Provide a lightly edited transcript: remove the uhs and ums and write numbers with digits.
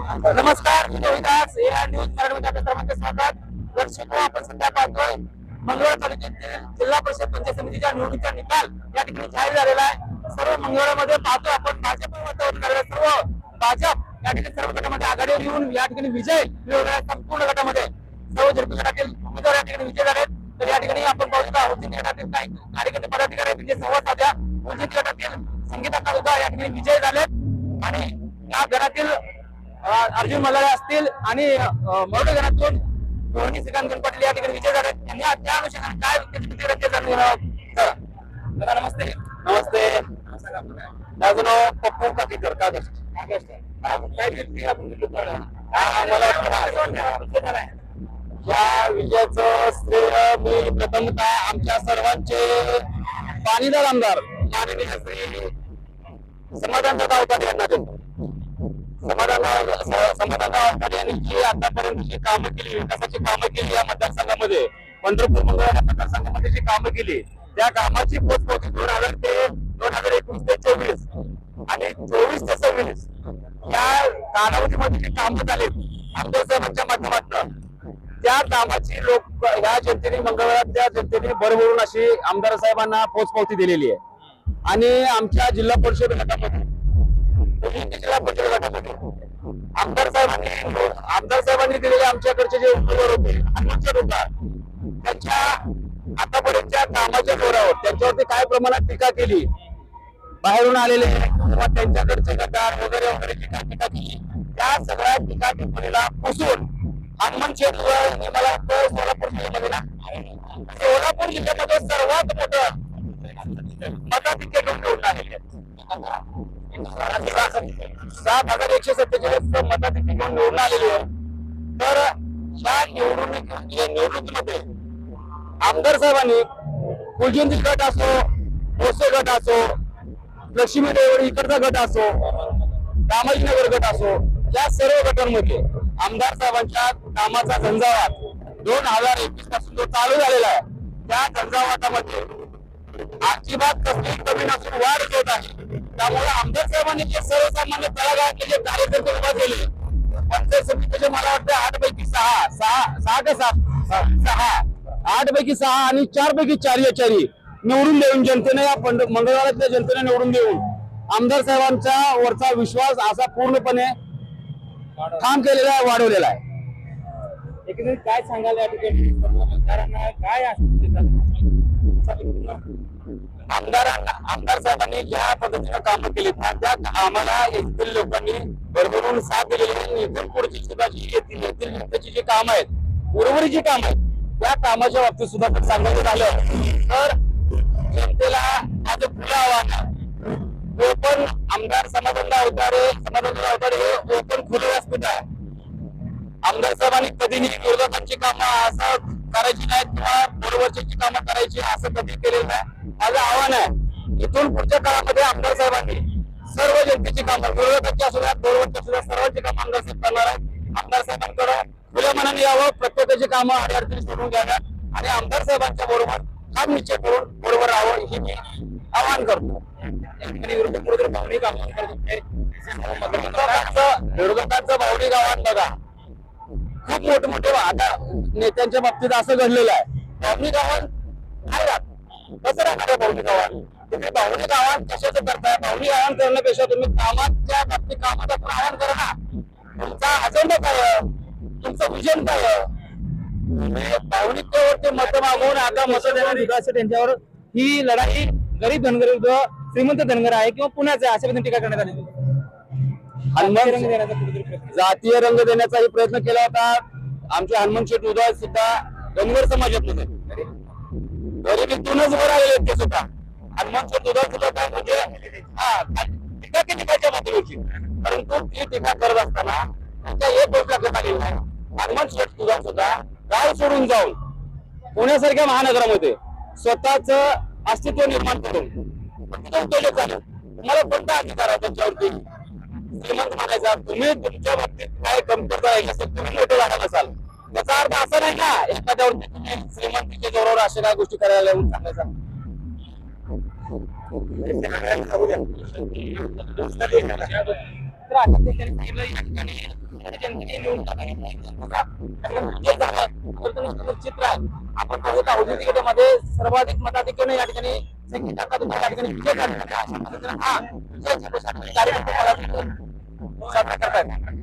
नमस्कार, मी रोहिदास या न्यूज मराठीमध्ये आपल्या सर्वांचे स्वागत. दर्शको, आपण सध्या पाहतोय मंगळवार तालुक्यातील जिल्हा परिषद पंचायत समितीच्या निवडणुकीचा निकाल या ठिकाणी जाहीर झालेला आहे. सर्व मंगळवारमध्ये पाहतोय आपण भाजप वातावरण करणारे सर्व भाजप या ठिकाणी सर्व गटामध्ये आघाडीवर येऊन या ठिकाणी विजय मिळवणाऱ्या संपूर्ण गटामध्ये सर्व झडपी गटातील उमेदवार या ठिकाणी विजय झाले. तर या ठिकाणी आपण पाहू शकता उज्जैन गटातील काही कार्यकर्ते पदाधिकारी त्यांचे संवाद साध्या. उज्जैन गटातील संगीता काळुदा या ठिकाणी विजय झाले आणि या गटातील अर्जुन मल्हार असतील आणि मरोडे गणातून रोहिणी श्रीकांत पाटील या ठिकाणी विजय झाले. त्यांनी त्या अनुषंगाने काय प्रतिक्रिया जाणून घेणार आहोत. दादा नमस्ते. नमस्ते. माझं नाव पप्पू काकीकर. काय या विजयाचं श्रेय मी प्रथमतः आमच्या सर्वांचे पाणीदार आमदार माननीय श्री समाधान अवताडे यांना देतो. समाधान अवताडे यांनी जी आतापर्यंत जी कामं केली, विकासाची कामं केली या मतदारसंघामध्ये, पंढरपूर मंगळवार मतदारसंघामध्ये जी कामं केली त्या कामाची पोचपावती 2021 ते 24 आणि 24 ते 26 या कालावधीमध्ये जी कामं झाली आमदार साहेबांच्या माध्यमातून, त्या कामाची लोक ह्या जनतेने मंगळवारच्या जनतेने भरभरून अशी आमदार साहेबांना पोचपावती दिलेली आहे. आणि आमच्या जिल्हा परिषद गटामध्ये आमदार साहेबांनी दिलेले आमच्याकडचे जे उमेदवार होते होता त्यांच्या आतापर्यंतच्या कामाच्या जोरावर त्यांच्यावरती काय प्रमाणात टीका केली, बाहेरून आलेले किंवा त्यांच्याकडचे गटार वगैरे वगैरे जी काय टीका केली त्या सगळ्या टीका टिप्पणीला पुसून हनुमान क्षेत्र मला वाटतं सोलापूर जिल्ह्यामध्ये सर्वात मोठं मताधिक्य घेऊन आलेले 7,147 मताधिक्य घेऊन निवडून आलेले आहे. तर या निवडणुकीमध्ये आमदार साहेबांनी फुलजयंती गट असो, भोसे गट असो, लक्ष्मी देवळी इकडचा गट असो, कामाजीनगर गट असो, या सर्व गटांमध्ये आमदार साहेबांच्या कामाचा झंझावात 2021 पासून जो चालू झालेला आहे त्या झंझावातामध्ये अजिबात कसली कमी नसून वाढ होत आहे. त्यामुळे आमदार साहेबांनी जे सर्वसामान्य तळागाळातले जे कार्यकर्ते उभा केले पंचायत समितीचे मला वाटतं 8 पैकी 6 आणि 4 पैकी 4 या 4 निवडून देऊन जनतेने या मंगळवारातल्या जनतेने निवडून देऊन आमदार साहेबांचा वरचा विश्वास असा पूर्णपणे ठाम केलेला आहे, वाढवलेला आहे. एकंदरीत काय सांगाल या ठिकाणी मतदारांना काय आमदार साहेबांनी ज्या पद्धतीने कामं केली त्या आम्हाला येथील लोकांनी भरभरून साथ दिलेली आहे. इथून पुढची सुद्धा जी येथील जी काम आहेत, उर्वरित जी काम आहेत त्या कामाच्या बाबतीत सुद्धा जर सांगायचं झालं तर जनतेला माझं खुलं आव्हान ओपन आमदार समाधान अवताडे हे ओपन खुले व्यासपीठ आहे. आमदार साहेबांनी कधी विरोधकांची कामं असं करायची नाहीत किंवा बरोबरची कामं करायची असं कधी केलेलं नाही. माझं आव्हान आहे इथून पुढच्या काळामध्ये आमदार साहेबांनी सर्व जनतेची कामं, विरोधकांची असू द्या, बरोबरची असू द्या, सर्वांची कामं आमदार साहेब करणार आहेत. आमदार साहेबांकडे खुल्या मनाने यावं, प्रत्येकाची कामं अडचणी सोडून घ्याव्यात आणि आमदार साहेबांच्या बरोबर ठाम निश्चय करून बरोबर राहावं ही मी आवाहन करतो. विरोधकांचं भावनिक आव्हान बघा, खूप मोठे आता नेत्यांच्या बाबतीत असं घडलेलं आहे. भावनिक आव्हान काय राहत कसं राहणार? भावनिक आव्हान तुम्ही भावनिक आव्हान कशाचं करताय? भावनिक आव्हान करण्यापेक्षा तुम्ही कामाच्या बाबतीत कामाचं आव्हान करा ना. तुमचा अजेंडा काय, तुमचं विजन काय? भावनिकतेवरती मत मागून आता मत देणार विकास त्यांच्यावर ही लढाई गरीब धनगर विरुद्ध श्रीमंत धनगर आहे किंवा पुण्याचं आहे अशा पद्धतीने टीका करण्यात आली. जातीय रंग देण्याचाही प्रयत्न केला होता. आमचे हनुमान शेठ उदय सुद्धा धनगर समाजात होते, गरिबीतूनच वर आलेले ते सुद्धा. हनुमान शेठ उदय सुद्धा काय म्हणजे टीका केली पाहिजे माध्यमाची, परंतु ती टीका करत असताना त्यांच्या एक गोष्ट लक्षात आलेली नाही. हनुमान शेठ उदय सुद्धा गाव सोडून जाऊन पुण्यासारख्या महानगरामध्ये स्वतःच अस्तित्व निर्माण करून तुम्हाला कोणता अधिकार आहे त्यांच्यावरती श्रीमंत म्हणायचा? तुम्ही तुमच्या बाबतीत काय कमतरता आहे असं तुम्ही मोठे झाला नसाल त्याचा अर्थ असा नाही ना एखाद्यावरती तुम्ही श्रीमंतीच्या जोरावर अशा काय गोष्टी करायला येऊन सांगायचा. मात्र अनेक नेत्यांनी सांगितलं या ठिकाणी जनतेने निवडून चित्र आहे. आपण पाहत आहोत औद्योगिकतेमध्ये सर्वाधिक मताधिक्याने या ठिकाणी या ठिकाणी विजय साजरा करतात.